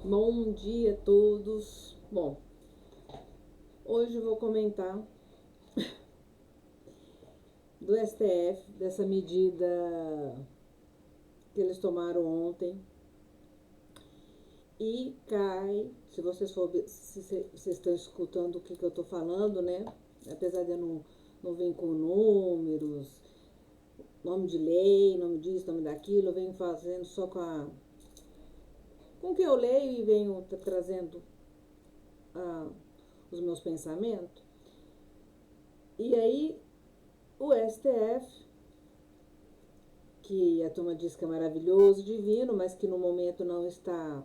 Bom dia a todos. Bom, hoje eu vou comentar do STF, dessa medida que eles tomaram ontem. E cai, se vocês vocês estão escutando o que eu estou falando, né? Apesar de eu não vir com números, nome de lei, nome disso, nome daquilo, eu venho fazendo só com o que eu leio e venho trazendo ah, os meus pensamentos. E aí, o STF, que a turma diz que é maravilhoso, divino, mas que no momento não está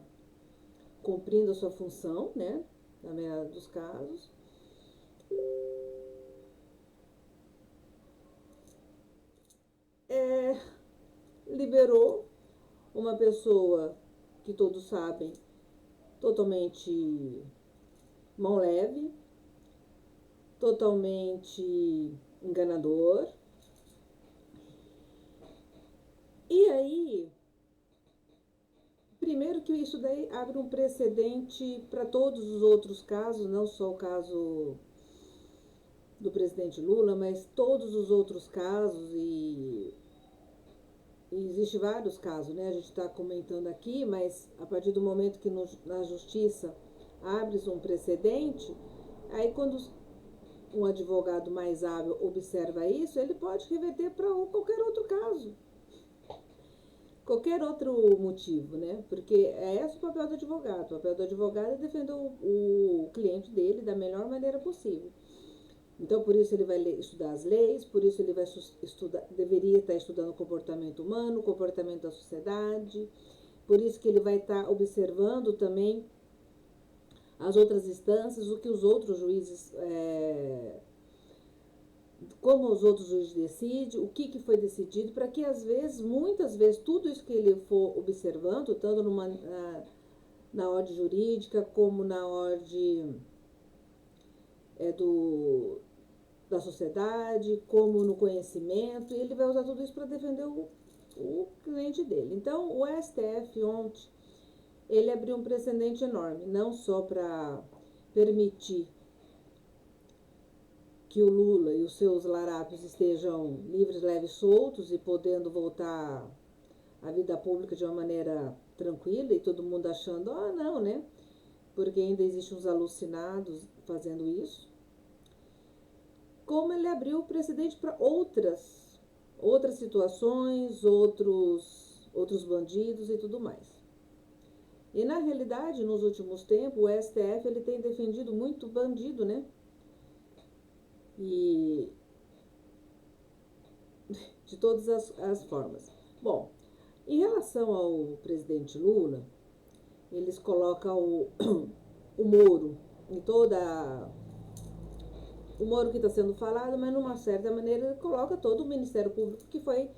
cumprindo a sua função, né? Na maioria dos casos. Liberou uma pessoa que todos sabem totalmente mão leve, totalmente enganador. E aí, primeiro que isso daí abre um precedente para todos os outros casos, não só o caso do presidente Lula, mas todos os outros casos e existe vários casos, né? A gente está comentando aqui, mas a partir do momento que na justiça abre-se um precedente, aí quando um advogado mais hábil observa isso, ele pode reverter para qualquer outro caso, qualquer outro motivo, né? Porque é esse o papel do advogado. O papel do advogado é defender o cliente dele da melhor maneira possível. Então, por isso ele vai estudar as leis, por isso ele vai estudar, deveria estar estudando o comportamento humano, o comportamento da sociedade, por isso que ele vai estar observando também as outras instâncias, o que os outros juízes, como os outros juízes decidem, o que foi decidido, para que às vezes, muitas vezes, tudo isso que ele for observando, tanto na ordem jurídica, como na ordem do da sociedade, como no conhecimento, e ele vai usar tudo isso para defender o cliente dele. Então, o STF ontem, ele abriu um precedente enorme, não só para permitir que o Lula e os seus larápios estejam livres, leves, soltos e podendo voltar à vida pública de uma maneira tranquila e todo mundo achando, ah, não, né? Porque ainda existem uns alucinados fazendo isso. Como ele abriu o precedente para outras situações, outros bandidos e tudo mais. E na realidade, nos últimos tempos, o STF ele tem defendido muito bandido, né? E de todas as formas. Bom, em relação ao presidente Lula, eles colocam o Moro em toda o Moro que está sendo falado, mas numa certa maneira ele coloca todo o Ministério Público que foi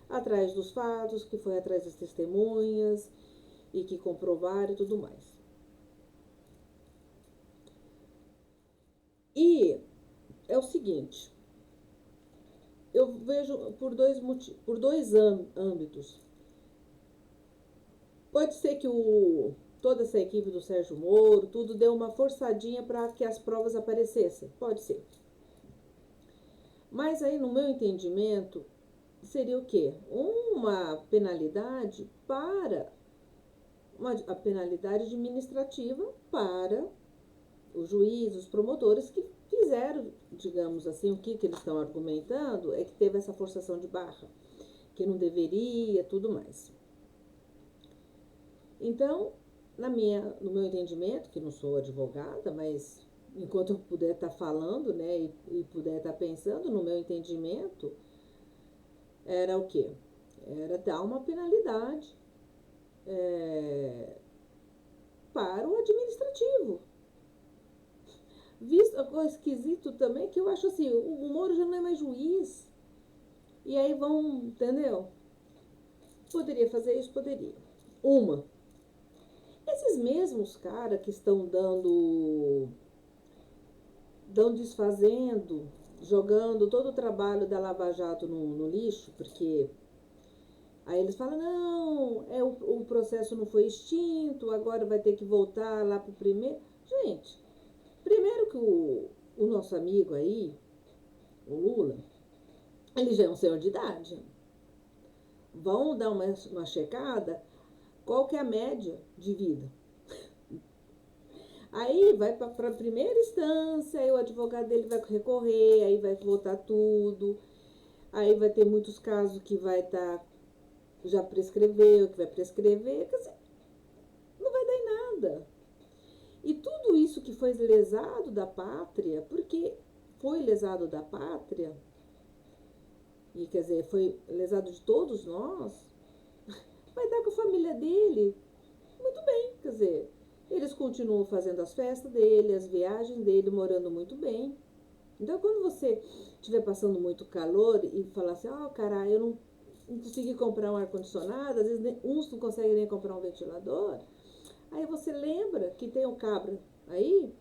atrás dos fatos, que foi atrás das testemunhas e que comprovaram e tudo mais. E é o seguinte, eu vejo por dois âmbitos. Pode ser que toda essa equipe do Sérgio Moro, tudo deu uma forçadinha para que as provas aparecessem. Pode ser. Mas aí, no meu entendimento, seria o quê? Uma penalidade a penalidade administrativa para os juízes, os promotores que fizeram, digamos assim, que eles estão argumentando é que teve essa forçação de barra, que não deveria, tudo mais. Então, no meu entendimento, que não sou advogada, mas enquanto eu puder estar falando, né, e puder estar pensando, no meu entendimento, era o quê? Era dar uma penalidade para o administrativo. Visto agora esquisito também que eu acho assim, o Moro já não é mais juiz. E aí vão, entendeu? Poderia fazer isso? Poderia. Uma, esses mesmos caras que estão desfazendo, jogando todo o trabalho da Lava Jato no lixo, porque Aí eles falam, não, o processo não foi extinto, agora vai ter que voltar lá pro primeiro. Gente, primeiro que o nosso amigo aí, o Lula, ele já é um senhor de idade. Vão dar uma checada, qual que é a média de vida. Aí vai para a primeira instância, aí o advogado dele vai recorrer, aí vai votar tudo, aí vai ter muitos casos que vai estar, já prescreveu, que vai prescrever, quer dizer, não vai dar em nada. E tudo isso que foi lesado da pátria, porque foi lesado da pátria, e quer dizer, foi lesado de todos nós, vai dar com a família dele muito bem, quer dizer, eles continuam fazendo as festas dele, as viagens dele, morando muito bem. Então, quando você estiver passando muito calor e falar assim, cara, eu não consegui comprar um ar-condicionado, às vezes uns não conseguem nem comprar um ventilador, aí você lembra que tem um cabra aí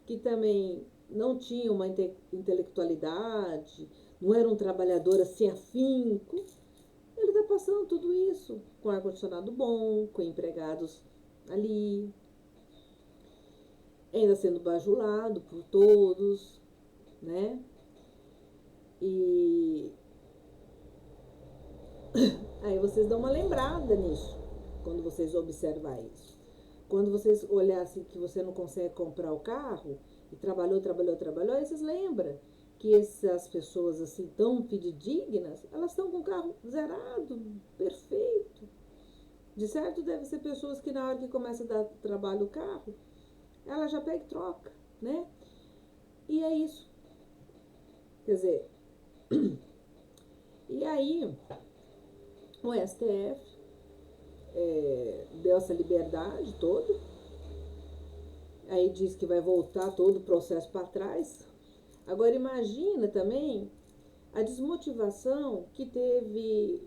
que também não tinha uma intelectualidade, não era um trabalhador assim afinco. Ele está passando tudo isso com ar-condicionado bom, com empregados ali, ainda sendo bajulado por todos, né? E aí vocês dão uma lembrada nisso, quando vocês observar isso. Quando vocês olhassem que você não consegue comprar o carro, e trabalhou, aí vocês lembram que essas pessoas assim tão fidedignas, elas estão com o carro zerado, perfeito. De certo deve ser pessoas que na hora que começa a dar trabalho o carro, ela já pega e troca, né? E é isso. Quer dizer, e aí o STF deu essa liberdade toda, aí diz que vai voltar todo o processo para trás. Agora imagina também a desmotivação que teve,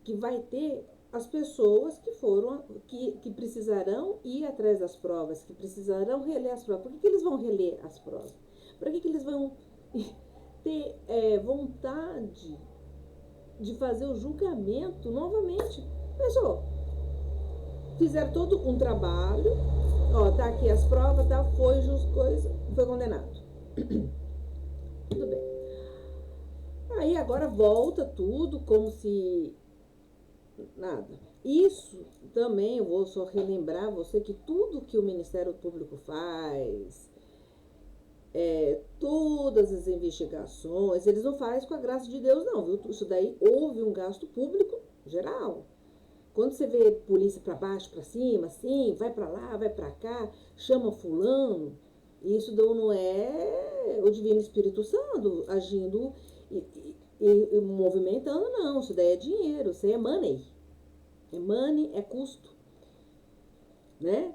que vai ter as pessoas que foram, que precisarão ir atrás das provas, que precisarão reler as provas. Por que eles vão reler as provas? Para que eles vão ter vontade de fazer o julgamento novamente? Pessoal, fizeram todo um trabalho, tá aqui as provas, tá, foi foi condenado. Tudo bem. Aí agora volta tudo como se nada. Isso também, eu vou só relembrar você que tudo que o Ministério Público faz, todas as investigações, eles não fazem com a graça de Deus, não, viu? Isso daí houve um gasto público geral. Quando você vê polícia para baixo, para cima, assim, vai para lá, vai para cá, chama fulano, isso não é o Divino Espírito Santo agindo e movimentando, não. Isso daí é dinheiro, isso aí é money. É money, é custo, né?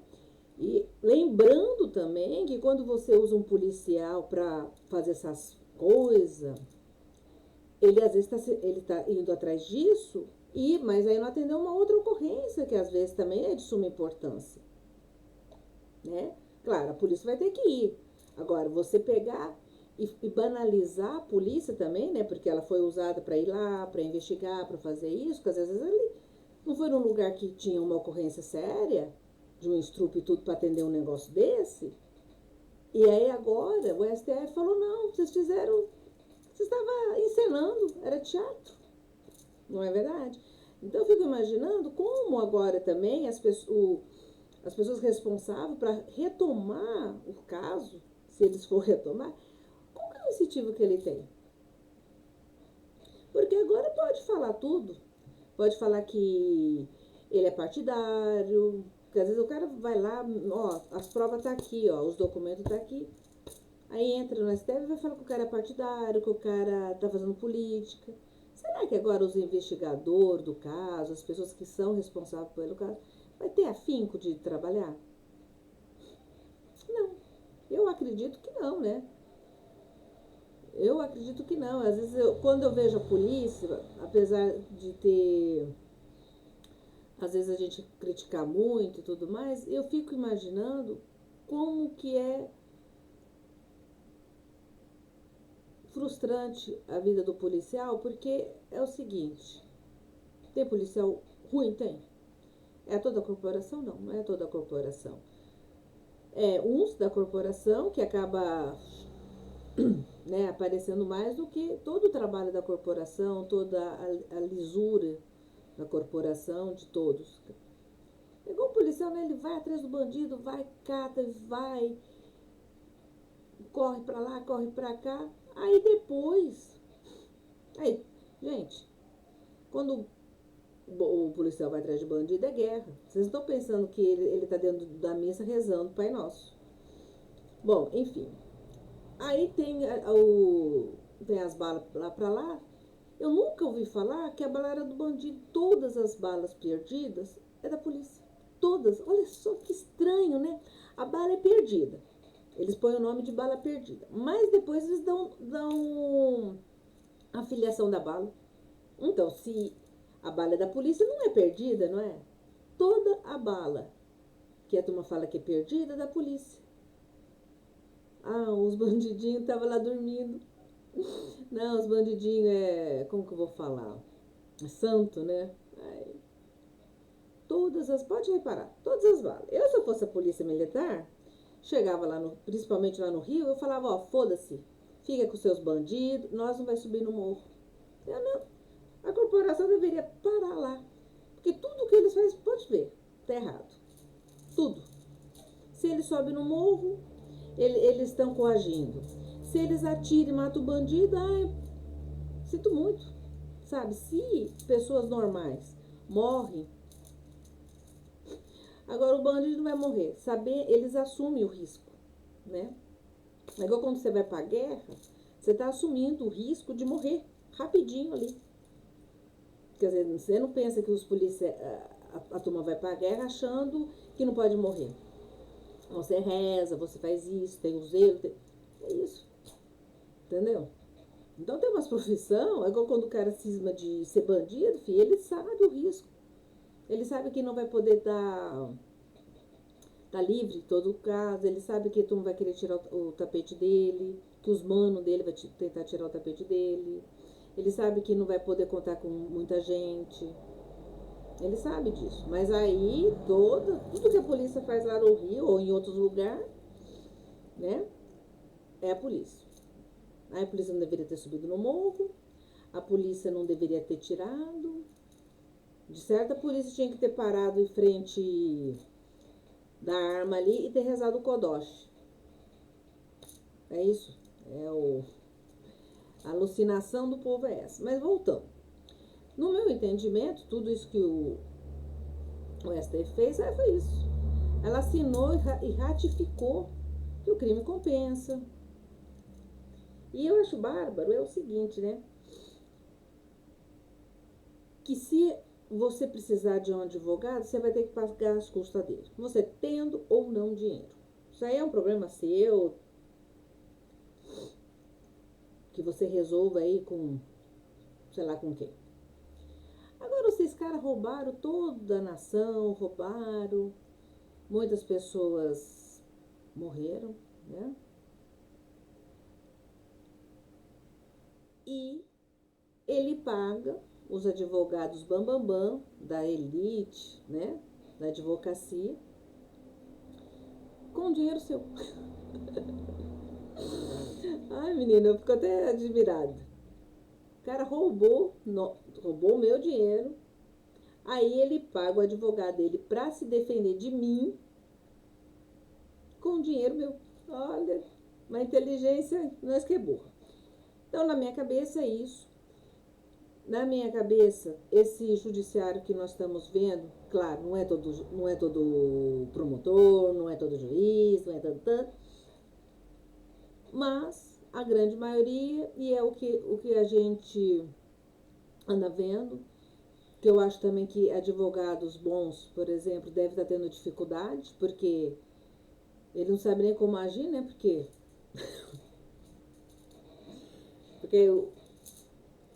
E lembrando também que quando você usa um policial para fazer essas coisas, ele às vezes ele tá indo atrás disso, mas aí não atendeu uma outra ocorrência que às vezes também é de suma importância, né? Claro, a polícia vai ter que ir. Agora, você pegar e banalizar a polícia também, né? Porque ela foi usada para ir lá, para investigar, para fazer isso, porque às vezes ele não foi num lugar que tinha uma ocorrência séria, de um estrupo e tudo para atender um negócio desse. E aí agora o STF falou, não, vocês estavam encenando, era teatro. Não é verdade? Então eu fico imaginando como agora também as pessoas responsáveis para retomar o caso, se eles for retomar, qual que é o incentivo que ele tem? Porque agora pode falar tudo. Pode falar que ele é partidário, porque às vezes o cara vai lá, as provas tá aqui, os documentos tá aqui. Aí entra no STF e vai falar que o cara é partidário, que o cara tá fazendo política. Será que agora os investigadores do caso, as pessoas que são responsáveis pelo caso, vai ter afinco de trabalhar? Não. Eu acredito que não, né? Eu acredito que não. Às vezes, quando eu vejo a polícia, apesar de ter, às vezes a gente criticar muito e tudo mais, eu fico imaginando como que é frustrante a vida do policial, porque é o seguinte, tem policial ruim? Tem. É toda a corporação? Não, não é toda a corporação. É uns da corporação que acaba, né, aparecendo mais do que todo o trabalho da corporação, toda a lisura da corporação, de todos. É igual o policial, né? Ele vai atrás do bandido, vai, cata, vai, corre pra lá, corre pra cá. Aí depois, aí, gente, quando o policial vai atrás de bandido é guerra. Vocês estão pensando que ele tá dentro da missa rezando Pai Nosso. Bom, enfim. Aí tem as balas lá pra lá. Eu nunca ouvi falar que a bala era do bandido. Todas as balas perdidas é da polícia. Todas. Olha só que estranho, né? A bala é perdida. Eles põem o nome de bala perdida. Mas depois eles dão a filiação da bala. Então, se a bala é da polícia, não é perdida, não é? Toda a bala que a turma fala que é perdida é da polícia. Ah, os bandidinhos estavam lá dormindo. Não, os bandidinhos como que eu vou falar? É santo, né? Ai, pode reparar, todas as balas. Eu, se eu fosse a polícia militar, chegava lá, principalmente lá no Rio, eu falava, ó, foda-se, fica com seus bandidos, nós não vai subir no morro. Eu não, a corporação deveria parar lá. Porque tudo que eles fazem, pode ver, tá errado. Tudo. Se eles sobem no morro, eles estão coagindo. Se eles atiram e matam o bandido, ai, sinto muito. Sabe, se pessoas normais morrem, agora o bandido não vai morrer. Saber, eles assumem o risco, né? É igual quando você vai pra guerra, você tá assumindo o risco de morrer rapidinho ali. Quer dizer, você não pensa que os polícias, a turma vai pra guerra achando que não pode morrer. Você reza, você faz isso, tem o zelo, é isso, entendeu? Então tem umas profissão, é igual quando o cara cisma de ser bandido, filho, ele sabe o risco. Ele sabe que não vai poder tá livre em todo caso, ele sabe que tu não vai querer tirar o tapete dele, que os manos dele vai tentar tirar o tapete dele. Ele sabe que não vai poder contar com muita gente. Ele sabe disso. Mas aí, tudo que a polícia faz lá no Rio ou em outros lugares, né? É a polícia. Aí a polícia não deveria ter subido no morro, a polícia não deveria ter tirado. De certo, a polícia tinha que ter parado em frente da arma ali e ter rezado o Kodosh. É isso. A alucinação do povo é essa. Mas voltando. No meu entendimento, tudo isso que o STF fez foi isso. Ela assinou e ratificou que o crime compensa. E eu acho bárbaro é o seguinte, né? Que se você precisar de um advogado, você vai ter que pagar as custas dele. Você tendo ou não dinheiro. Isso aí é um problema seu, que você resolva aí com, sei lá com quem. Agora, esses caras roubaram toda a nação, roubaram, muitas pessoas morreram, né? E ele paga os advogados bambambam da elite, né? Da advocacia, com dinheiro seu. Ai, menina, eu fico até admirada. O cara roubou o meu dinheiro, aí ele paga o advogado dele pra se defender de mim com dinheiro meu. Olha, uma inteligência, nós que é burra. Então, na minha cabeça é isso. Na minha cabeça, esse judiciário que nós estamos vendo, claro, não é todo promotor, não é todo juiz, não é tanto, mas a grande maioria, e é o que a gente anda vendo, que eu acho também que advogados bons, por exemplo, devem estar tendo dificuldade, porque ele não sabe nem como agir, né? Porque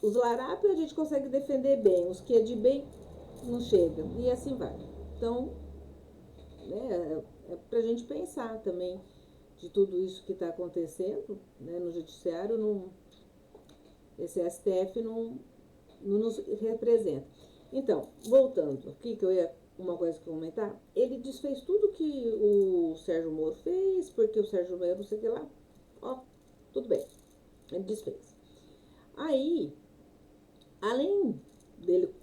os larápios a gente consegue defender bem, os que é de bem não chega, e assim vai. Então, né, é pra gente pensar também de tudo isso que está acontecendo, né, no judiciário, não, esse STF não nos representa. Então, voltando aqui, que eu ia uma coisa que eu comentar, ele desfez tudo que o Sérgio Moro fez, porque o Sérgio Moro não sei o que lá, ó, tudo bem, ele desfez. Aí, além dele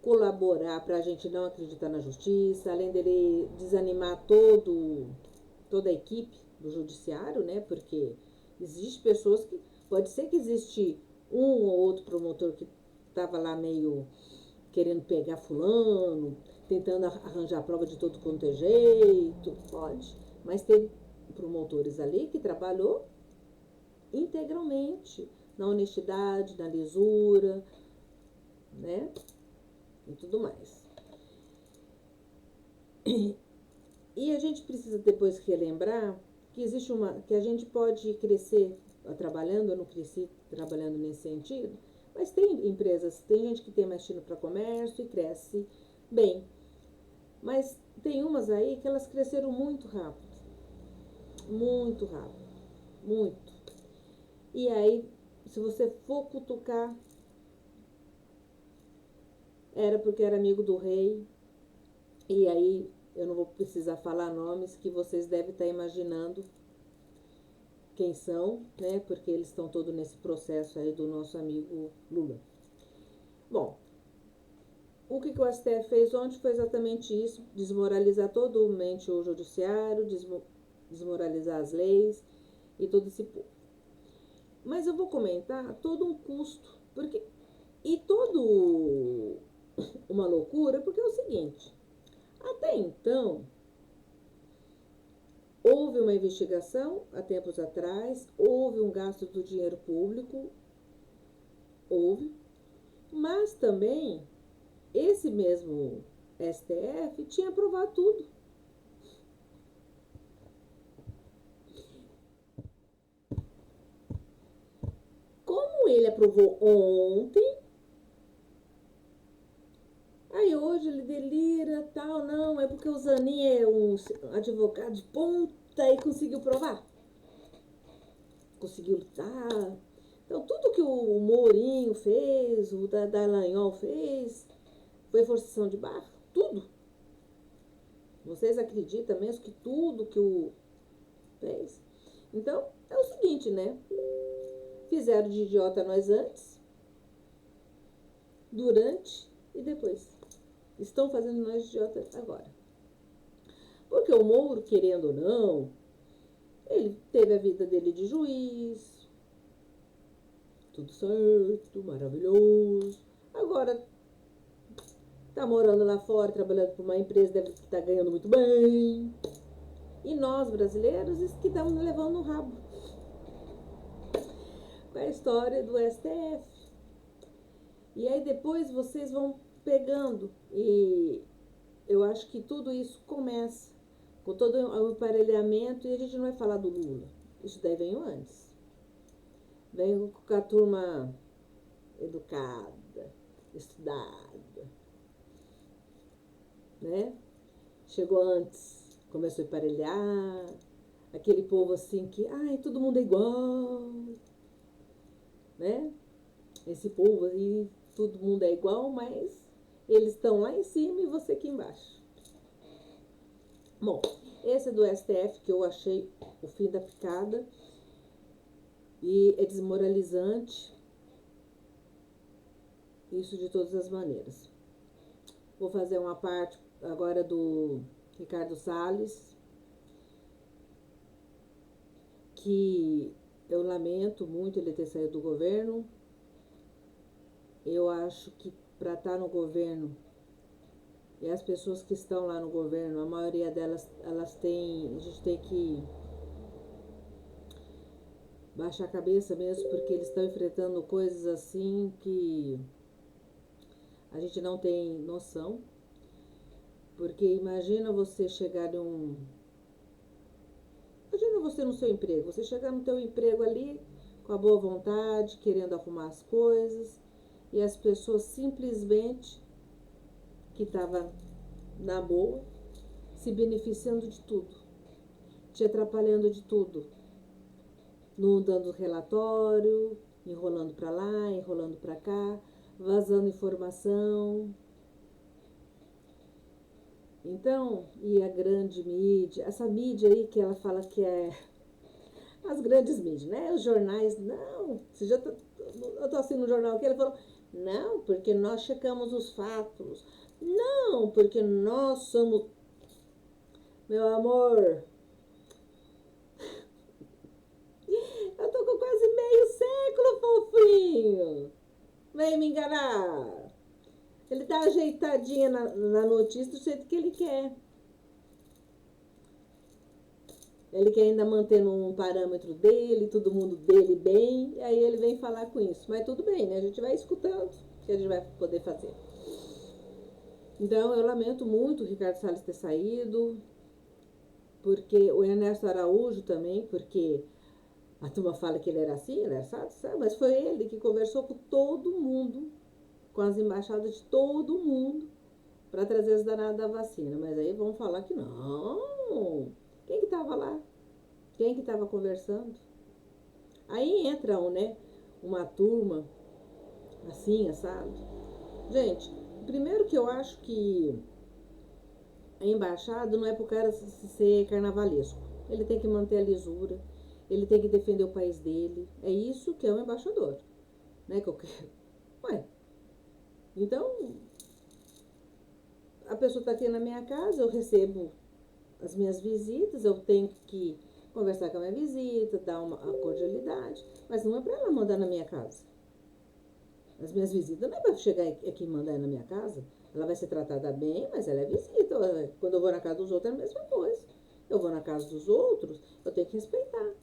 colaborar para a gente não acreditar na justiça, além dele desanimar toda a equipe do judiciário, né? Porque existe pessoas que pode ser que existe um ou outro promotor que estava lá meio querendo pegar fulano, tentando arranjar prova de todo quanto é jeito, pode. Mas teve promotores ali que trabalhou integralmente na honestidade, na lisura, né? E tudo mais. E a gente precisa depois relembrar que existe que a gente pode crescer trabalhando, eu não cresci trabalhando nesse sentido, mas tem empresas, tem gente que tem mais tino para comércio e cresce bem. Mas tem umas aí que elas cresceram muito rápido. Muito rápido. Muito. E aí, se você for cutucar, era porque era amigo do rei. E aí, eu não vou precisar falar nomes que vocês devem estar imaginando quem são, né? Porque eles estão todos nesse processo aí do nosso amigo Lula. Bom, o que o STF fez ontem foi exatamente isso, desmoralizar totalmente o judiciário, desmoralizar as leis e todo esse povo. Mas eu vou comentar todo um custo, porque e todo uma loucura, porque é o seguinte, até então houve uma investigação há tempos atrás, houve um gasto do dinheiro público, houve, mas também esse mesmo STF tinha aprovado tudo. Como ele aprovou ontem, aí hoje ele delira, tal, não, é porque o Zanin é um advogado de ponta e conseguiu provar. Conseguiu lutar. Então, tudo que o Mourinho fez, o Dallagnol fez, foi forçação de barra. Tudo. Vocês acreditam mesmo que tudo que o fez? Então, é o seguinte, né? Fizeram de idiota nós antes, durante e depois. Estão fazendo nós de idiota agora. Porque o Moro, querendo ou não, ele teve a vida dele de juiz, tudo certo, maravilhoso. Agora tá morando lá fora, trabalhando por uma empresa, deve estar ganhando muito bem. E nós, brasileiros, isso que estamos levando no rabo. Com a história do STF. E aí depois vocês vão pegando. E eu acho que tudo isso começa com todo o emparelhamento. E a gente não vai falar do Lula. Isso daí veio antes. Veio com a turma educada, estudada, né? Chegou antes, começou a emparelhar, aquele povo assim que, ai, todo mundo é igual, né? Esse povo aí, todo mundo é igual, mas eles estão lá em cima e você aqui embaixo. Bom, esse é do STF que eu achei o fim da picada e é desmoralizante, isso de todas as maneiras. Vou fazer uma parte agora do Ricardo Salles, que eu lamento muito ele ter saído do governo. Eu acho que para estar no governo, e as pessoas que estão lá no governo, a maioria delas, elas têm, a gente tem que baixar a cabeça mesmo, porque eles estão enfrentando coisas assim que a gente não tem noção. Porque imagina você chegar em um... Imagina você no seu emprego, você chegar no teu emprego ali com a boa vontade, querendo arrumar as coisas, e as pessoas simplesmente que estavam na boa, se beneficiando de tudo, te atrapalhando de tudo, não dando relatório, enrolando para lá, enrolando para cá, vazando informação. Então, e a grande mídia, essa mídia aí que ela fala que é as grandes mídias, né? Os jornais, não. Você já eu tô assistindo um jornal aqui, ele falou, não, porque nós checamos os fatos. Não, porque nós somos. Meu amor, eu tô com quase meio século, fofinho. Vem me enganar. Ele tá ajeitadinho na notícia do jeito que ele quer. Ele quer ainda manter um parâmetro dele, todo mundo dele bem, e aí ele vem falar com isso. Mas tudo bem, né? A gente vai escutando o que a gente vai poder fazer. Então eu lamento muito o Ricardo Salles ter saído, porque o Ernesto Araújo também, porque a turma fala que ele era assim, ele era sabe, mas foi ele que conversou com todo mundo, com as embaixadas de todo mundo, para trazer as danadas da vacina. Mas aí vão falar que não. Quem que estava lá? Quem que estava conversando? Aí entra né, uma turma assim, assado. Gente, primeiro que eu acho que a embaixada não é pro cara ser carnavalesco. Ele tem que manter a lisura, ele tem que defender o país dele. É isso que é um embaixador. Né? Ué, então, a pessoa está aqui na minha casa, eu recebo as minhas visitas, eu tenho que conversar com a minha visita, dar uma cordialidade, mas não é para ela mandar na minha casa. As minhas visitas não é para chegar aqui e mandar na minha casa. Ela vai ser tratada bem, mas ela é visita. Quando eu vou na casa dos outros é a mesma coisa. Eu vou na casa dos outros, eu tenho que respeitar.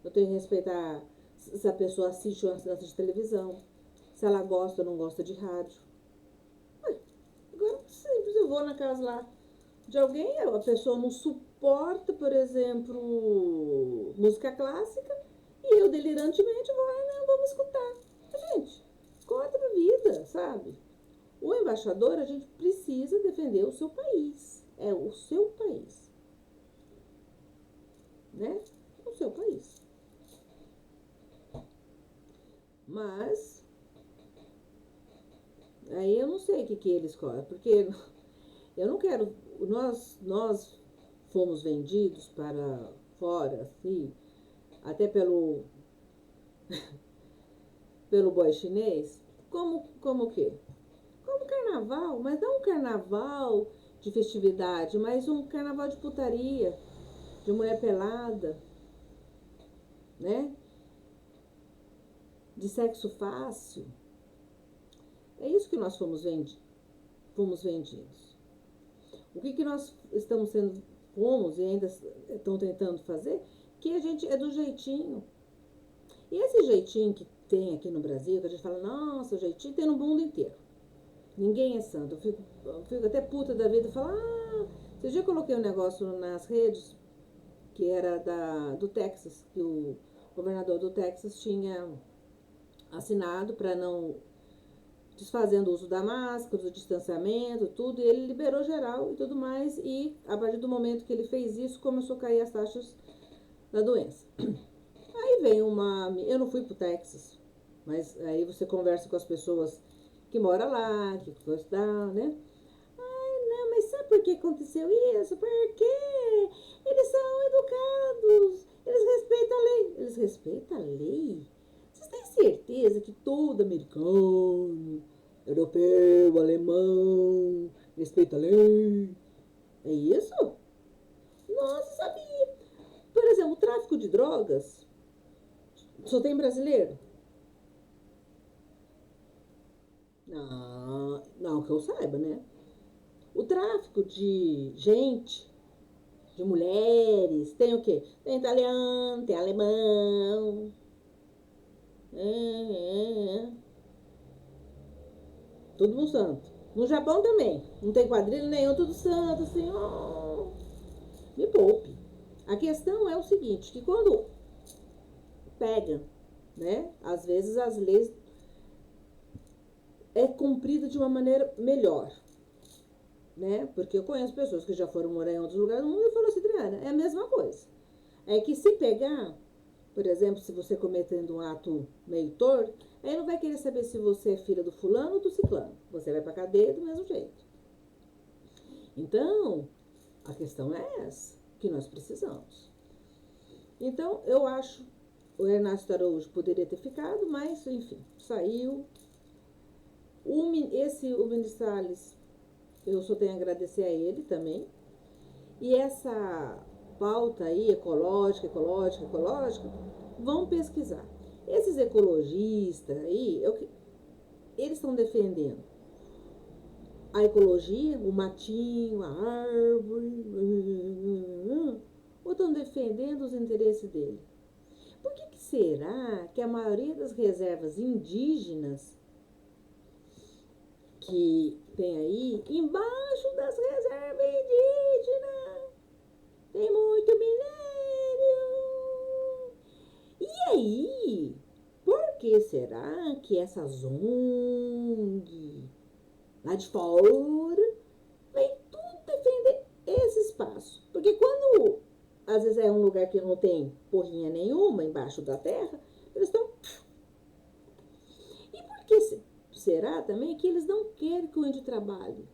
Eu tenho que respeitar se a pessoa assiste ou não assiste televisão, se ela gosta ou não gosta de rádio. Agora, simples, eu vou na casa lá de alguém, a pessoa não suporta, por exemplo, música clássica, e eu delirantemente vou, não, vamos escutar. Gente, corta pra vida, sabe? O embaixador, a gente precisa defender o seu país. É o seu país. Né? O seu país. Mas, aí eu não sei o que ele escolhe, porque eu não quero. Nós fomos vendidos para fora, assim, até pelo boy chinês, como o quê? Como carnaval, mas não um carnaval de festividade, mas um carnaval de putaria, de mulher pelada, né? De sexo fácil. É isso que nós fomos vendidos. O que nós estamos fomos e ainda estão tentando fazer, que a gente é do jeitinho. E esse jeitinho que tem aqui no Brasil, que a gente fala, nossa, o jeitinho tem no mundo inteiro. Ninguém é santo. Eu fico até puta da vida e falo, esse dia eu coloquei um negócio nas redes que era do Texas, que o governador do Texas tinha assinado para não desfazendo o uso da máscara, do distanciamento, tudo, e ele liberou geral e tudo mais, e a partir do momento que ele fez isso, começou a cair as taxas da doença. Aí vem eu não fui pro Texas, mas aí você conversa com as pessoas que moram lá, que coisa da, né? Não, mas sabe por que aconteceu isso? Porque eles são educados, eles respeitam a lei. Eles respeitam a lei? Vocês têm certeza que todo americano, europeu, alemão, respeita a lei? É isso? Nossa, sabia. Por exemplo, o tráfico de drogas só tem brasileiro? Não, não que eu saiba, né? O tráfico de gente, de mulheres, tem o quê? Tem italiano, tem alemão. É. Todo mundo santo. No Japão também. Não tem quadrilha nenhum, tudo santo, assim, me poupe. A questão é o seguinte, que quando pega, né, às vezes as leis é cumprida de uma maneira melhor, né? Porque eu conheço pessoas que já foram morar em outros lugares do mundo e falaram assim, Adriana, é a mesma coisa. É que se pegar, Por exemplo, se você cometendo um ato meio torto, aí não vai querer saber se você é filha do fulano ou do ciclano. Você vai pra cadeia do mesmo jeito. Então, a questão é essa, que nós precisamos. Então, eu acho, o Ernesto Araújo poderia ter ficado, mas, enfim, saiu. O ministro Salles, eu só tenho a agradecer a ele também. E essa pauta aí, ecológica, vão pesquisar. Esses ecologistas aí, eles estão defendendo a ecologia, o matinho, a árvore, ou estão defendendo os interesses dele? Por que será que a maioria das reservas indígenas que tem aí, embaixo das reservas indígenas, tem muito minério? E aí, por que será que essas ONG lá de fora vem tudo defender esse espaço? Porque quando às vezes é um lugar que não tem porrinha nenhuma embaixo da terra, eles estão. E por que será também que eles não querem que o índio trabalhe?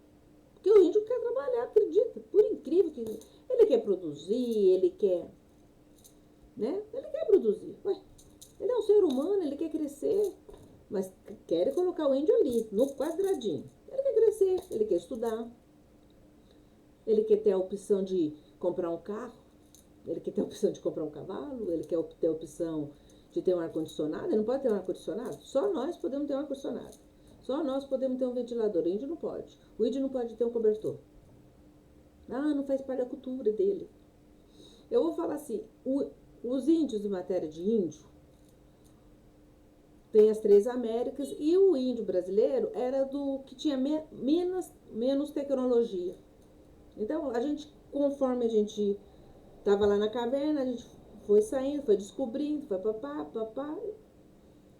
Porque o índio quer trabalhar, acredita, por incrível que ele quer produzir, ele quer, né? Ele quer produzir. Ué, ele é um ser humano, ele quer crescer, mas quer colocar o índio ali, no quadradinho. Ele quer crescer, ele quer estudar, ele quer ter a opção de comprar um carro, ele quer ter a opção de comprar um cavalo, ele quer ter a opção de ter um ar-condicionado. Ele não pode ter um ar-condicionado? Só nós podemos ter um ar-condicionado. Só nós podemos ter um ventilador. O índio não pode. O índio não pode ter um cobertor. Ah, não faz parte da cultura dele. Eu vou falar assim, os índios, em matéria de índio, tem as 3 Américas, e o índio brasileiro era do que tinha menos tecnologia. Então, a gente, conforme a gente tava lá na caverna, a gente foi saindo, foi descobrindo, foi papá,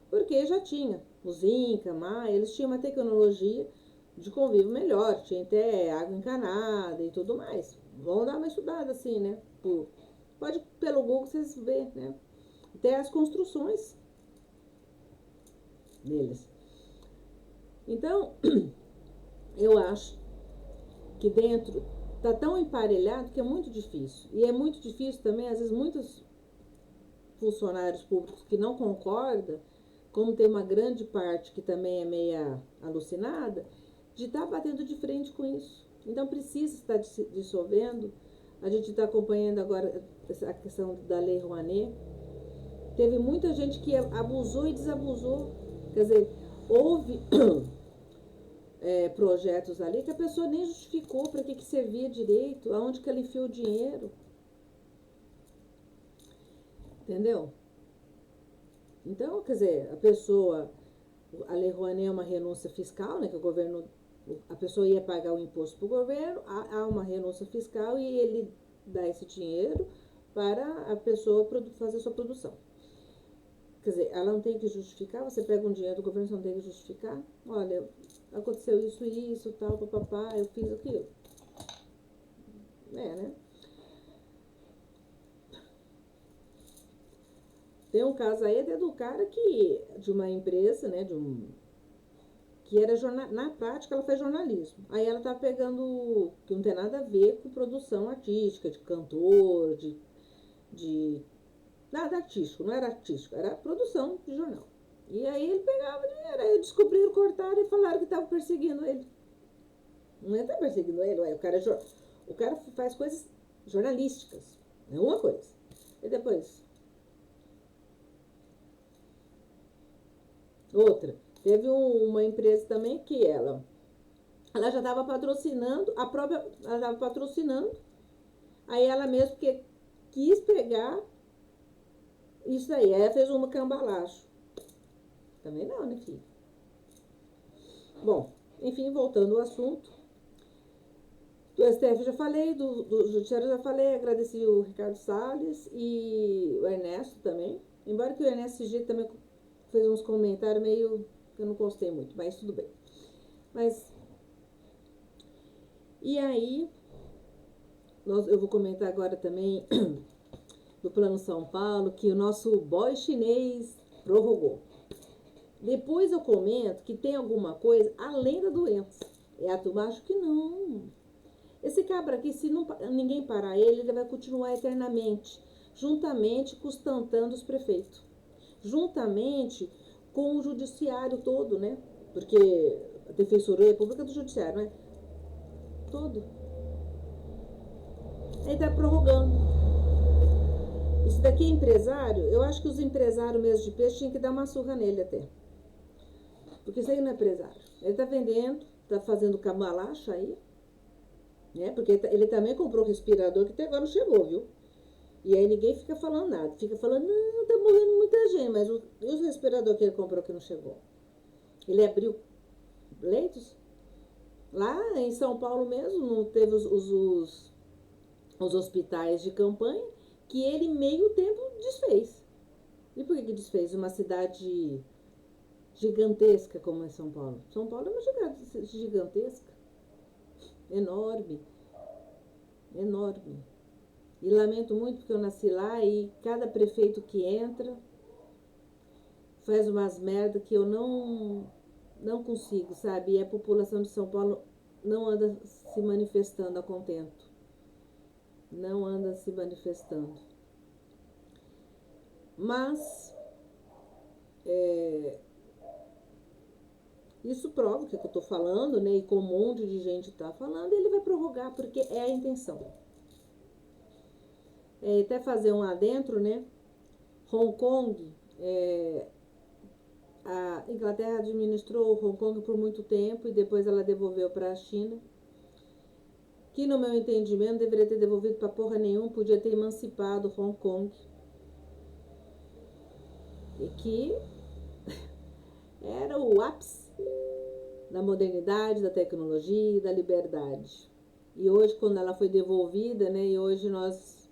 porque já tinha os Inca, Maia, eles tinham uma tecnologia de convívio melhor, tinha até água encanada e tudo mais. Vamos dar uma estudada assim, né? Pode pelo Google vocês verem, né? Até as construções deles. Então, eu acho que dentro tá tão emparelhado que é muito difícil. E é muito difícil também, às vezes, muitos funcionários públicos que não concordam, como tem uma grande parte que também é meia alucinada, de estar batendo de frente com isso. Então precisa estar dissolvendo. A gente está acompanhando agora a questão da Lei Rouanet. Teve muita gente que abusou e desabusou. Quer dizer, houve projetos ali que a pessoa nem justificou para que servia direito, aonde que ela enfiou o dinheiro. Entendeu? Então, quer dizer, a Lei Rouanet é uma renúncia fiscal, né, que o governo, a pessoa ia pagar o imposto para o governo, há uma renúncia fiscal e ele dá esse dinheiro para a pessoa fazer sua produção. Quer dizer, ela não tem que justificar, você pega um dinheiro do governo, você não tem que justificar. Olha, aconteceu isso, tal, papapá, eu fiz aquilo. Né? Tem um caso aí até do cara de uma empresa, né, que era na prática ela faz jornalismo. Aí ela tá pegando que não tem nada a ver com produção artística, de cantor, de nada artístico, não era artístico, era produção de jornal. E aí ele pegava dinheiro, aí descobriram, cortaram e falaram que estavam perseguindo ele. Não é tá perseguindo ele, ué, o cara faz coisas jornalísticas, é uma coisa. E depois, outra, teve uma empresa também que ela já estava patrocinando, ela estava patrocinando, aí ela mesmo que quis pegar isso aí ela fez uma cambalacho. Também não, né, filho? Bom, enfim, voltando ao assunto. Do STF já falei, do Judiciário já falei, agradeci o Ricardo Salles e o Ernesto também. Embora que o Ernesto esse jeito também fez uns comentários meio que eu não gostei muito, mas tudo bem. Mas, e aí, eu vou comentar agora também do Plano São Paulo, que o nosso boy chinês prorrogou. Depois eu comento que tem alguma coisa além da doença. A turma acha que não. Esse cabra aqui, se não, ninguém parar ele vai continuar eternamente, juntamente com os tantã dos prefeitos, juntamente com o judiciário todo, né? Porque a Defensoria Pública do Judiciário, né? Todo. Aí tá prorrogando. Isso daqui é empresário? Eu acho que os empresários mesmo de peixe tinham que dar uma surra nele até. Porque isso aí não é empresário. Ele tá vendendo, tá fazendo cambalacha aí, né? Porque ele também comprou respirador que até agora não chegou, viu? E aí ninguém fica falando nada. Fica falando, não, tá morrendo muita gente. Mas e os respiradores que ele comprou que não chegou? Ele abriu leitos? Lá em São Paulo mesmo, não teve os hospitais de campanha que ele meio tempo desfez. E por que desfez? Uma cidade gigantesca como é São Paulo. São Paulo é uma cidade gigantesca. Enorme. Enorme. E lamento muito porque eu nasci lá e cada prefeito que entra faz umas merda que eu não consigo, sabe? E a população de São Paulo não anda se manifestando a contento. Não anda se manifestando. Mas isso prova o que eu tô falando, né? E com um monte de gente tá falando, ele vai prorrogar porque é a intenção. Até fazer um adentro, né? Hong Kong, a Inglaterra administrou Hong Kong por muito tempo e depois ela devolveu para a China, que no meu entendimento deveria ter devolvido para porra nenhuma, podia ter emancipado Hong Kong, e que era o ápice da modernidade, da tecnologia e da liberdade. E hoje, quando ela foi devolvida, né, e hoje nós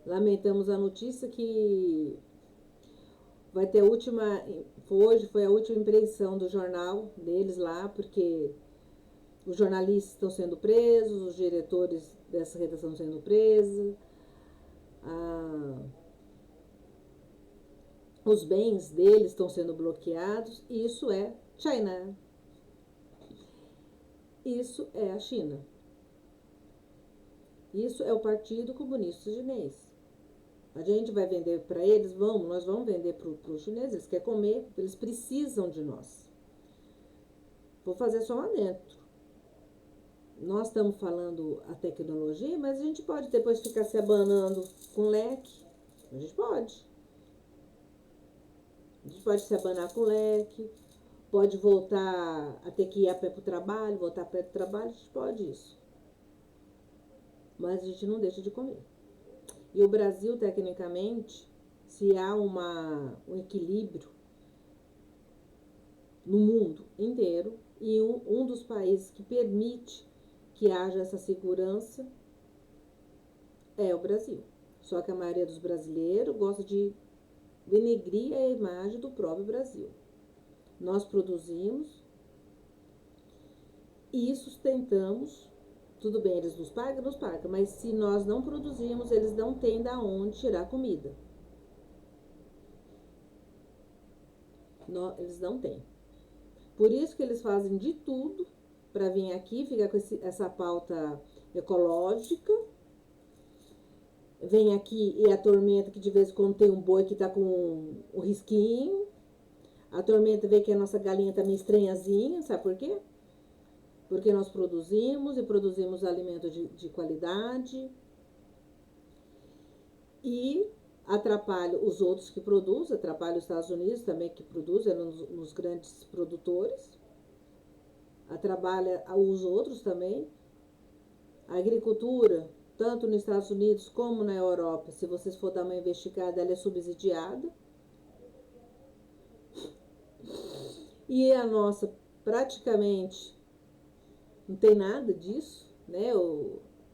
lamentamos a notícia que vai ter hoje foi a última impressão do jornal deles lá, porque os jornalistas estão sendo presos, os diretores dessa redação estão sendo presos, os bens deles estão sendo bloqueados, e isso é China. Isso é a China. Isso é o Partido Comunista Chinês. A gente vai vender para eles? Nós vamos vender para os chineses, eles querem comer, eles precisam de nós. Vou fazer só um adentro. Nós estamos falando a tecnologia, mas a gente pode depois ficar se abanando com leque. A gente pode. A gente pode se abanar com leque, pode voltar a ter que ir a pé para o trabalho, voltar a pé do trabalho, a gente pode isso. Mas a gente não deixa de comer. E o Brasil, tecnicamente, se há um equilíbrio no mundo inteiro, e um dos países que permite que haja essa segurança é o Brasil. Só que a maioria dos brasileiros gosta de denegrir a imagem do próprio Brasil. Nós produzimos e sustentamos. Tudo bem, eles nos pagam, mas se nós não produzimos, eles não têm da onde tirar comida. Eles não têm. Por isso que eles fazem de tudo para vir aqui, ficar com essa pauta ecológica. Vem aqui e atormenta que de vez em quando tem um boi que tá com um risquinho. A tormenta vê que a nossa galinha tá meio estranhazinha, sabe por quê? Porque nós produzimos e produzimos alimento de qualidade e atrapalha os outros que produzem, atrapalha os Estados Unidos também que produzem, nos grandes produtores, atrapalha os outros também. A agricultura, tanto nos Estados Unidos como na Europa, se vocês for dar uma investigada, ela é subsidiada. E a nossa praticamente não tem nada disso, né?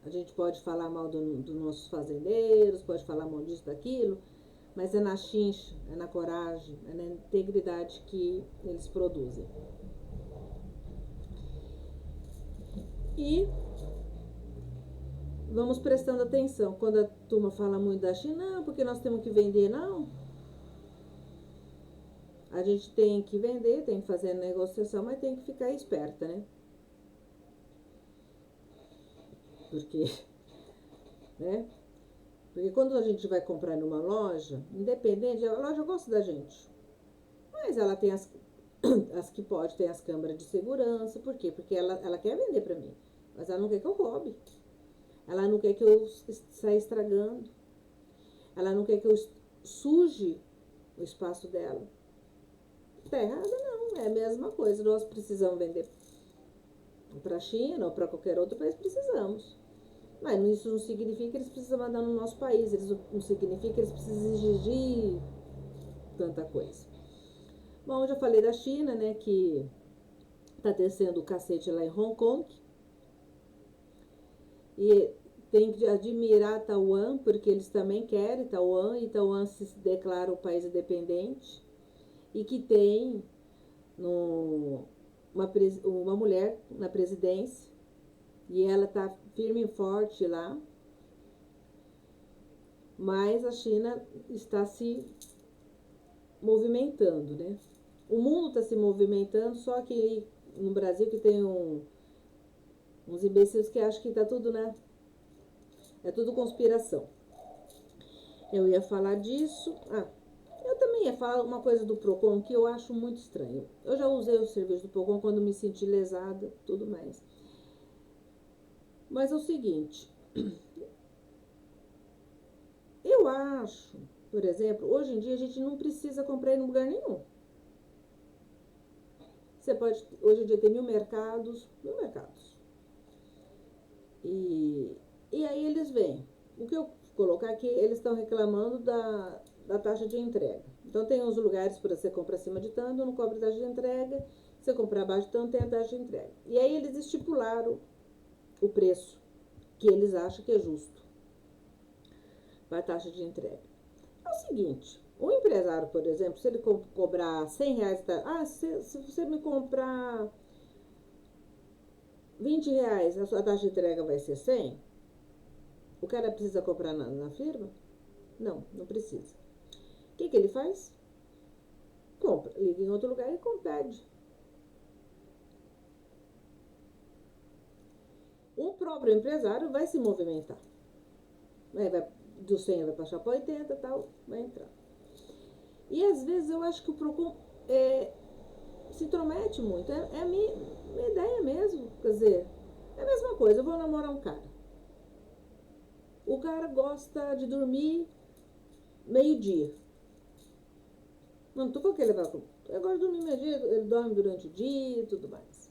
A gente pode falar mal dos nossos fazendeiros, pode falar mal disso, daquilo, mas é na chincha, é na coragem, é na integridade que eles produzem. E vamos prestando atenção. Quando a turma fala muito da China, não, porque nós temos que vender, não. A gente tem que vender, tem que fazer negociação, mas tem que ficar esperta, né? Porque, né? Porque quando a gente vai comprar numa loja, independente, a loja gosta da gente. Mas ela tem as que pode, tem as câmeras de segurança. Por quê? Porque ela quer vender pra mim. Mas ela não quer que eu roube. Ela não quer que eu saia estragando. Ela não quer que eu suje o espaço dela. Tá errada? Não. É a mesma coisa. Nós precisamos vender para a China ou para qualquer outro país, precisamos. Mas isso não significa que eles precisam mandar no nosso país. Não significa que eles precisam exigir tanta coisa. Bom, eu já falei da China, né, que tá descendo o cacete lá em Hong Kong. E tem que admirar Taiwan, porque eles também querem Taiwan, e Taiwan se declara um país independente. E que tem no, uma mulher na presidência, e ela tá firme e forte lá. Mas a China está se movimentando, né? O mundo está se movimentando, só que no Brasil que tem uns imbecis que acham que tá tudo, né? É tudo conspiração. Eu ia falar disso. Eu também ia falar uma coisa do Procon que eu acho muito estranho. Eu já usei o serviço do Procon quando me senti lesada, tudo mais. Mas é o seguinte, eu acho, por exemplo, hoje em dia a gente não precisa comprar em lugar nenhum. Você pode, hoje em dia tem mil mercados. E aí eles vêm. O que eu colocar aqui, eles estão reclamando da taxa de entrega. Então tem uns lugares para você comprar acima de tanto, não cobra taxa de entrega. Se você comprar abaixo de tanto, tem a taxa de entrega. E aí eles estipularam o preço que eles acham que é justo para a taxa de entrega. É o seguinte, o empresário, por exemplo, se ele cobrar R$100, se você me comprar R$20, a sua taxa de entrega vai ser 100. O cara precisa comprar na firma? Não, não precisa. O que ele faz? Compra, liga em outro lugar e pede. O próprio empresário vai se movimentar. Vai, do 100 vai passar para 80 e tal, vai entrar. E às vezes eu acho que o Procon se intromete muito. É a minha ideia mesmo. Quer dizer, é a mesma coisa. Eu vou namorar um cara. O cara gosta de dormir meio-dia. Não tô falando que ele vai. Eu gosto de dormir meio-dia, ele dorme durante o dia e tudo mais.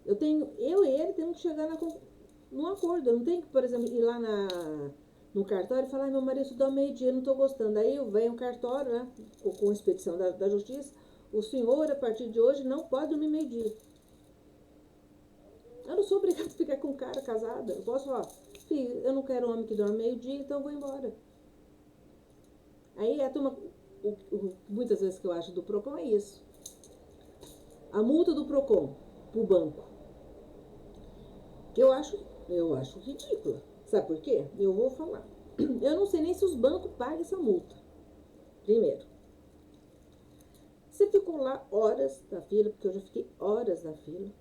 Eu e ele temos que chegar num acordo. Eu não tenho que, por exemplo, ir lá no cartório e falar, meu marido estudou meio-dia, não tô gostando. Aí vem o cartório, né, com expedição da justiça, o senhor, a partir de hoje, não pode dormir meio-dia. Eu não sou obrigada a ficar com um cara casada. Eu posso falar, filho, eu não quero um homem que dorme meio-dia, então eu vou embora. Aí a turma, muitas vezes que eu acho do Procon é isso. A multa do Procon pro banco, que eu acho ridícula. Sabe por quê? Eu vou falar. Eu não sei nem se os bancos pagam essa multa. Primeiro, você ficou lá horas na fila, porque eu já fiquei horas na fila.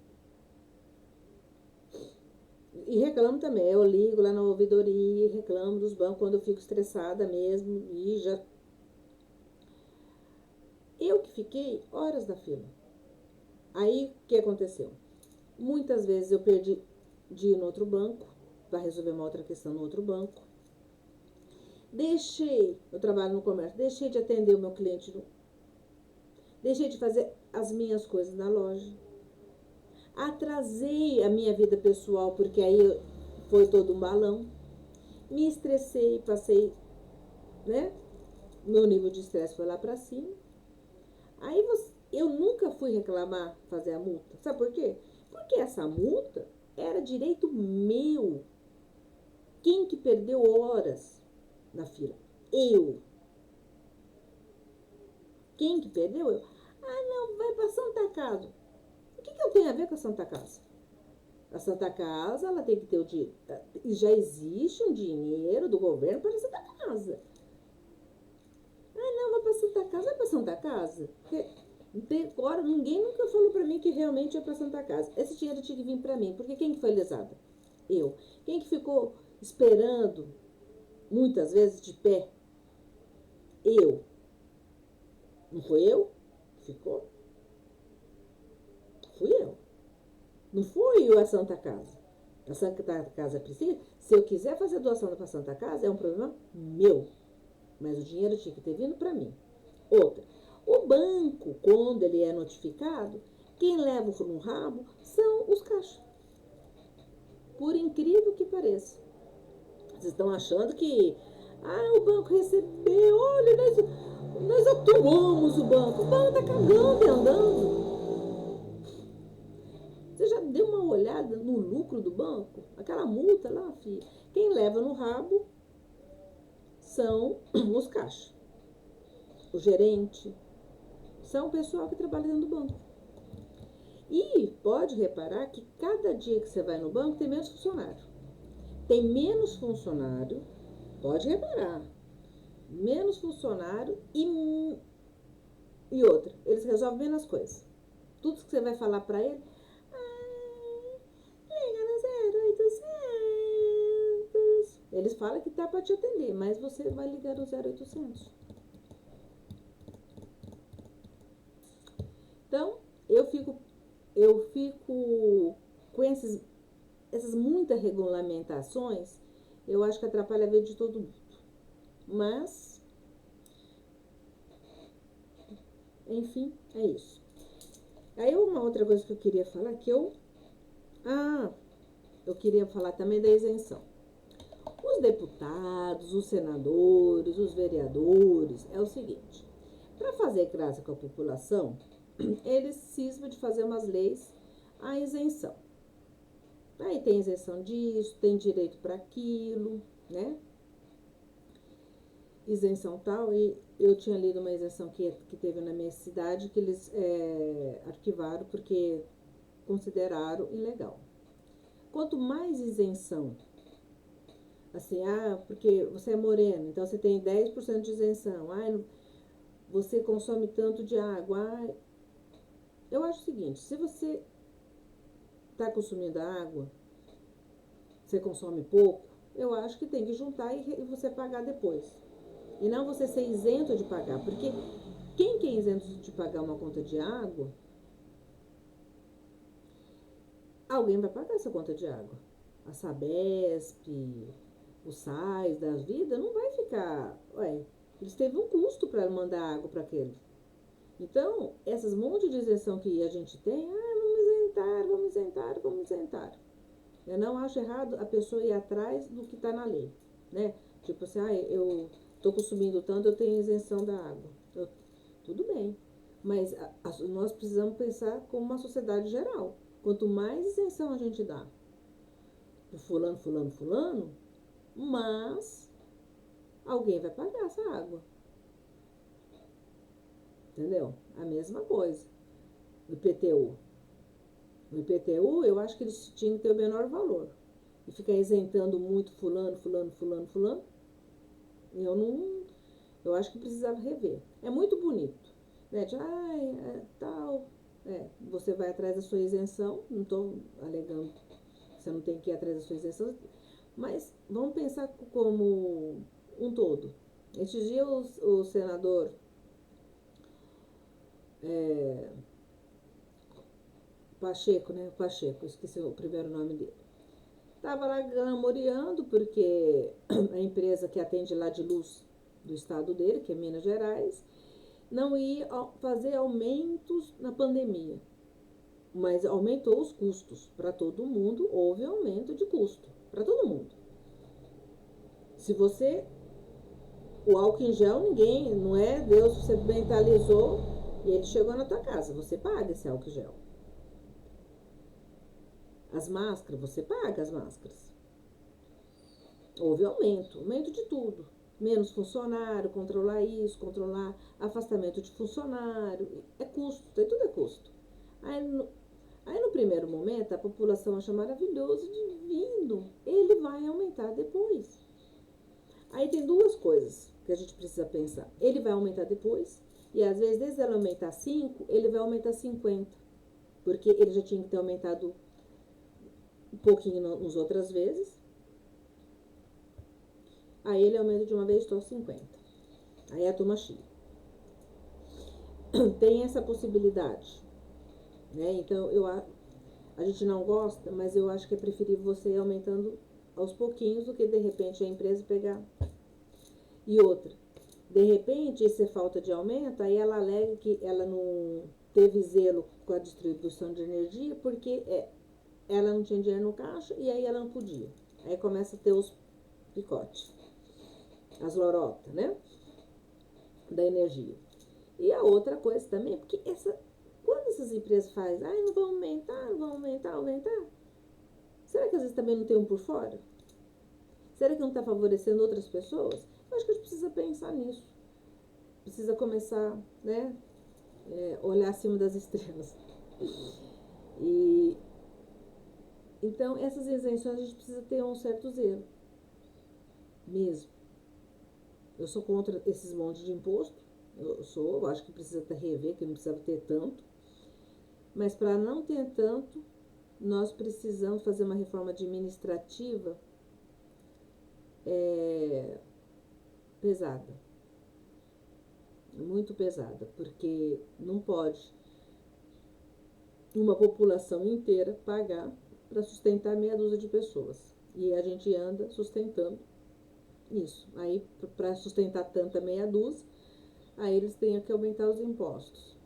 E reclamo também. Eu ligo lá na ouvidoria e reclamo dos bancos quando eu fico estressada mesmo. E já. Eu que fiquei horas na fila. Aí o que aconteceu? Muitas vezes eu perdi de ir no outro banco para resolver uma outra questão no outro banco. Eu trabalho no comércio, deixei de atender o meu cliente, deixei de fazer as minhas coisas na loja. Atrasei a minha vida pessoal, porque aí foi todo um balão. Me estressei, passei, né? Meu nível de estresse foi lá pra cima. Aí eu nunca fui reclamar, fazer a multa. Sabe por quê? Porque essa multa era direito meu. Quem que perdeu horas na fila? Eu. Quem que perdeu? Eu. Não, vai pra Santa Casa. O que eu tenho a ver com a Santa Casa? A Santa Casa, ela tem que ter o dinheiro. E já existe um dinheiro do governo para a Santa Casa. Ah, não, vai para Santa Casa, vai para Santa Casa. Agora, ninguém nunca falou para mim que realmente é para Santa Casa. Esse dinheiro tinha que vir para mim, porque quem que foi lesada? Eu. Quem que ficou esperando, muitas vezes, de pé? Eu. Não foi eu que ficou? Fui eu. Não fui eu a Santa Casa. A Santa Casa precisa. Se eu quiser fazer doação para a Santa Casa, é um problema meu. Mas o dinheiro tinha que ter vindo para mim. Outra. O banco, quando ele é notificado, quem leva no rabo são os caixas. Por incrível que pareça. Vocês estão achando que o banco recebeu, olha, nós atuamos o banco. O banco está cagando e andando. Você já deu uma olhada no lucro do banco? Aquela multa lá, filho. Quem leva no rabo são os caixas. O gerente. São o pessoal que trabalha dentro do banco. E pode reparar que cada dia que você vai no banco tem menos funcionário. Tem menos funcionário, pode reparar. Menos funcionário e outra. Eles resolvem menos coisas. Tudo que você vai falar pra ele, liga no 0800. Eles falam que tá pra te atender, mas você vai ligar no 0800. Então, eu fico com essas muitas regulamentações, eu acho que atrapalha a vida de todo mundo. Mas, enfim, é isso. Aí uma outra coisa que eu queria falar, eu queria falar também da isenção. Os deputados, os senadores, os vereadores, é o seguinte, para fazer graça com a população, eles cismam de fazer umas leis a isenção. Aí tem isenção disso, tem direito para aquilo, né? Isenção tal, e eu tinha lido uma isenção que teve na minha cidade que eles arquivaram porque consideraram ilegal. Quanto mais isenção, assim, porque você é moreno, então você tem 10% de isenção, você consome tanto de água, eu acho o seguinte, se você está consumindo água, você consome pouco, eu acho que tem que juntar e você pagar depois. E não você ser isento de pagar, porque quem que é isento de pagar uma conta de água, alguém vai pagar essa conta de água. A Sabesp, o SAIS da vida, não vai ficar... eles teve um custo para mandar água para aquele. Então, essas montes de isenção que a gente tem, vamos isentar. Eu não acho errado a pessoa ir atrás do que está na lei, né? Tipo assim, eu estou consumindo tanto, eu tenho isenção da água. Tudo bem, mas nós precisamos pensar como uma sociedade geral. Quanto mais isenção a gente dá pro fulano, mas alguém vai pagar essa água. Entendeu? A mesma coisa. O IPTU. O IPTU, eu acho que eles tinham que ter o menor valor. E ficar isentando muito fulano. Eu acho que precisava rever. É muito bonito, né? Tal. Você vai atrás da sua isenção. Não estou alegando que você não tem que ir atrás da sua isenção. Mas vamos pensar como um todo. Esses dias o senador Pacheco, né? Pacheco, esqueci o primeiro nome dele. Tava lá glamoreando porque a empresa que atende lá de luz do estado dele, que é Minas Gerais, não ia fazer aumentos na pandemia, mas aumentou os custos para todo mundo, houve aumento de custo para todo mundo. Se você, o álcool em gel, ninguém, não é Deus, você mentalizou e ele chegou na tua casa, você paga esse álcool em gel. As máscaras, você paga as máscaras. Houve aumento de tudo. Menos funcionário, controlar isso, controlar afastamento de funcionário. É custo, tudo é custo. Aí no primeiro momento a população acha maravilhoso, divino, ele vai aumentar depois. Aí tem duas coisas que a gente precisa pensar. Ele vai aumentar depois, e às vezes, desde ele aumentar 5, ele vai aumentar 50. Porque ele já tinha que ter aumentado um pouquinho nas outras vezes. Aí ele aumenta de uma vez só 50. Aí a turma chia. Tem essa possibilidade, né? Então a gente não gosta, mas eu acho que é preferível você ir aumentando aos pouquinhos do que de repente a empresa pegar. E outra, de repente, isso é falta de aumento, aí ela alega que ela não teve zelo com a distribuição de energia porque ela não tinha dinheiro no caixa e aí ela não podia. Aí começa a ter os picotes, as lorotas, né? Da energia. E a outra coisa também, porque quando essas empresas fazem, não vão aumentar, não vão aumentar, será que às vezes também não tem um por fora? Será que não está favorecendo outras pessoas? Eu acho que a gente precisa pensar nisso. Precisa começar, né? Olhar acima das estrelas. E então essas isenções a gente precisa ter um certo zelo. Mesmo. Eu sou contra esses montes de imposto. Eu acho que precisa até rever, que não precisava ter tanto. Mas para não ter tanto, nós precisamos fazer uma reforma administrativa pesada. Muito pesada, porque não pode uma população inteira pagar para sustentar meia dúzia de pessoas. E a gente anda sustentando isso. Aí, para sustentar tanta meia dúzia, aí eles têm que aumentar os impostos.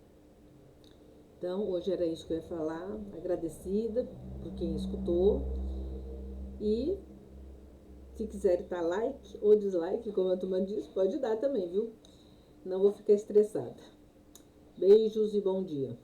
Então, hoje era isso que eu ia falar. Agradecida por quem escutou. E se quiser dar like ou dislike, como a turma diz, pode dar também, viu? Não vou ficar estressada. Beijos e bom dia.